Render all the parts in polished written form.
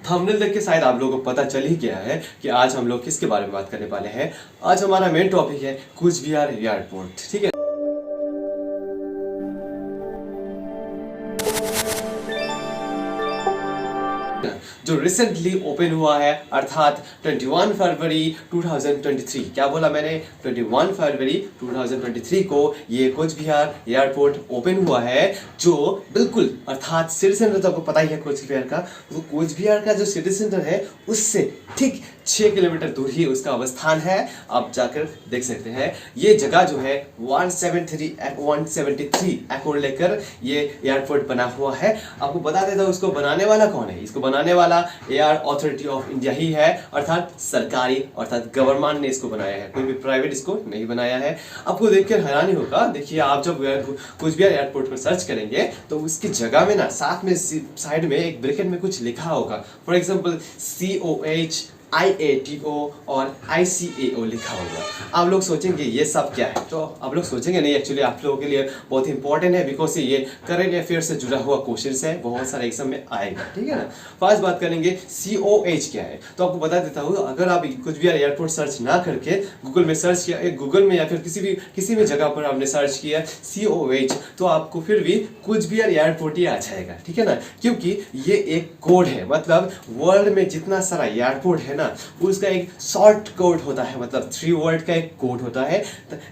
Thumbnail देख के शायद आप लोगों को पता चल ही गया है कि आज हम लोग किसके बारे में बात करने वाले हैं। आज हमारा मेन टॉपिक है कूच बिहार एयरपोर्ट। ठीक है, जो रिसेंटली ओपन हुआ है, अर्थात 21 फरवरी 2023। क्या बोला मैंने? 21 फरवरी 2023 को ये कूच बिहार एयरपोर्ट ओपन हुआ है, जो बिल्कुल अर्थात सिटी सेंटर तो आपको पता ही है कूच बिहार का। तो कूच बिहार का जो सिटी सेंटर है उससे ठीक 6 किलोमीटर दूर ही उसका अवस्थान है। आप जाकर देख सकते हैं। ये जगह जो है 173 एकड़ लेकर ये एयरपोर्ट बना हुआ है। आपको बता देता हूँ उसको बनाने वाला कौन है। इसको बनाने वाला एयर अथॉरिटी ऑफ इंडिया ही है, अर्थात सरकारी अर्थात गवर्नमेंट ने इसको बनाया है, कोई भी प्राइवेट इसको नहीं बनाया है। आपको देखकर हैरानी होगा। देखिए, आप जब कूच बिहार एयरपोर्ट पर सर्च करेंगे तो उसकी जगह में ना साथ में साइड में एक ब्रैकेट में कुछ लिखा होगा। फॉर एग्जाम्पल COH IATO और ICAO लिखा होगा। आप लोग सोचेंगे ये सब क्या है, तो आप लोग सोचेंगे नहीं, एक्चुअली आप लोगों के लिए बहुत इंपॉर्टेंट है, बिकॉज ये करंट अफेयर से जुड़ा हुआ क्वेश्चन है, बहुत सारे एग्जाम में आएगा। ठीक है ना। फर्स्ट बात करेंगे COH क्या है। तो आपको बता देता हूँ, अगर आप कूच बिहार एयरपोर्ट सर्च ना करके गूगल में सर्च किया, गूगल में या फिर किसी भी जगह पर आपने सर्च किया COH, तो आपको फिर भी कूच बिहार एयरपोर्ट ही आ जाएगा। ठीक है ना, क्योंकि ये एक कोड है। मतलब वर्ल्ड में जितना सारा एयरपोर्ट है ना, उसका एक शॉर्ट कोड होता है, मतलब 3 वर्ड का एक कोड होता है।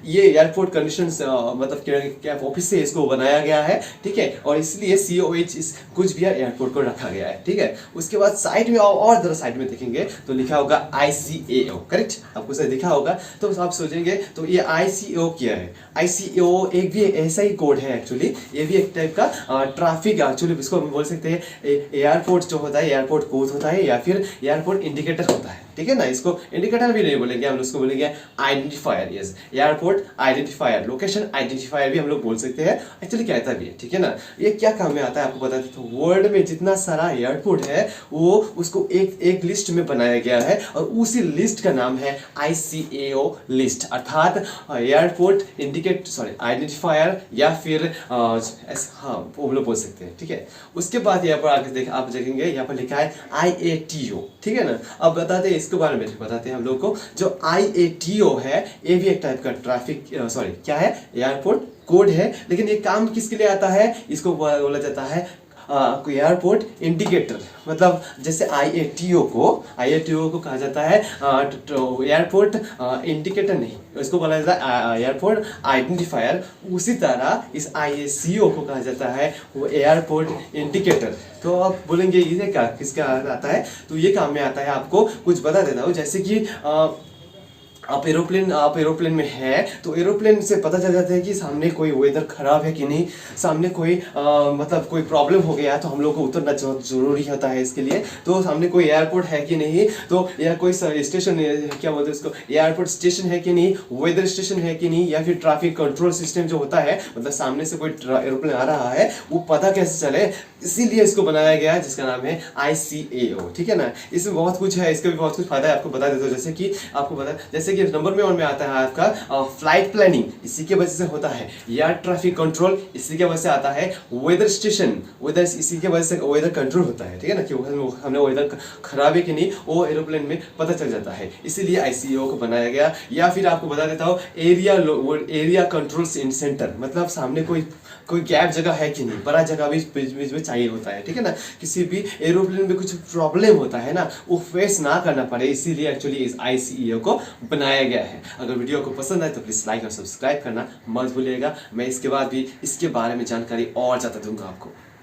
ये एयरपोर्ट कंडीशंस मतलब क्या ऑफिस से इसको बनाया गया है। ठीक है, और इसलिए COH इस कूच बिहार एयरपोर्ट को रखा गया है। ठीक है, उसके बाद साइड में और जरा साइड में देखेंगे तो लिखा होगा ICAO। करेक्ट, आपको सही दिखा होगा। तो आप सोचेंगे तो ये ICAO क्या है। ICAO एक भी ऐसा ही कोड है एक्चुअली। ये भी एक टाइप का ट्रैफिक, एक्चुअली इसको हम बोल सकते हैं एयरपोर्ट जो होता है, एयरपोर्ट कोड होता है या फिर एयरपोर्ट इंडिकेटर होता है। ठीक है ना, इसको इंडिकेटर भी नहीं बोलेंगे हम, उसको बोलेंगे identifier. Yes, airport identifier, location identifier भी हम लोग बोल सकते हैं। एक्चुअली कहता भी है। ठीक है ना, ये क्या काम में आता है आपको बता देता हूँ। वर्ल्ड में जितना सारा एयरपोर्ट है वो उसको एक लिस्ट में बनाया गया है, और उसी लिस्ट का नाम है ICAO लिस्ट, अर्थात एयरपोर्ट आइडेंटिफायर या फिर हाँ वो लोग बोल सकते हैं। ठीक है, उसके बाद यहाँ पर आगे आप देखेंगे, यहाँ पर लिखा है IATO। ठीक है ना, अब बताते हैं इसके बारे में, बताते हैं हम लोग को। जो IATO है ये भी एक टाइप का ट्रैफिक क्या है, एयरपोर्ट कोड है। लेकिन ये काम किसके लिए आता है, इसको बोला जाता है एयरपोर्ट इंडिकेटर। मतलब जैसे IATO को कहा जाता है एयरपोर्ट इंडिकेटर नहीं, इसको बोला जाता है एयरपोर्ट आइडेंटिफायर। उसी तरह इस ICAO को कहा जाता है वो एयरपोर्ट इंडिकेटर। तो आप बोलेंगे ये क्या किसका आता है, तो ये काम में आता है। आपको कुछ बता देता हूँ, जैसे कि आप एरोप्लेन में है तो एरोप्लेन से पता चल जाता है कि सामने कोई वेदर खराब है कि नहीं, सामने कोई मतलब कोई प्रॉब्लम हो गया है तो हम लोग को उतरना जरूरी होता है इसके लिए। तो सामने कोई एयरपोर्ट है कि नहीं, तो या कोई स्टेशन क्या बोलते हैं उसको, एयरपोर्ट स्टेशन है कि नहीं, वेदर स्टेशन है कि नहीं, या फिर ट्रैफिक कंट्रोल सिस्टम जो होता है, मतलब सामने से कोई एरोप्लेन आ रहा है वो पता कैसे चले, इसीलिए इसको बनाया गया है, जिसका नाम है ICAO। ठीक है ना, इसमें बहुत कुछ है, इसका भी बहुत कुछ फायदा है। आपको बता देता हूँ, जैसे कि आपको बता, जैसे कि नंबर में आता है आपका फ्लाइट प्लानिंग, इसी के वजह से होता है। एयर ट्रैफिक कंट्रोल, इसी के वजह से आता है। वेदर स्टेशन, इसी के वजह से वेदर कंट्रोल होता है। ठीक है ना, कि हमने वेदर खराब है कि नहीं वो एरोप्लेन में पता चल जाता है, इसीलिए ICAO को बनाया गया। या फिर आपको बता देता हूँ एरिया कंट्रोल सेंटर, मतलब सामने कोई गैप जगह है कि नहीं, बड़ा जगह भी बीच में चाहिए होता है। ठीक है ना, किसी भी एरोप्लेन में कुछ प्रॉब्लम होता है ना, वो फेस ना करना पड़े, इसीलिए एक्चुअली इस ICAO को बनाया गया है। अगर वीडियो को पसंद आए तो प्लीज लाइक और सब्सक्राइब करना मत भूलिएगा। मैं इसके बाद भी इसके बारे में जानकारी और ज़्यादा दूंगा आपको।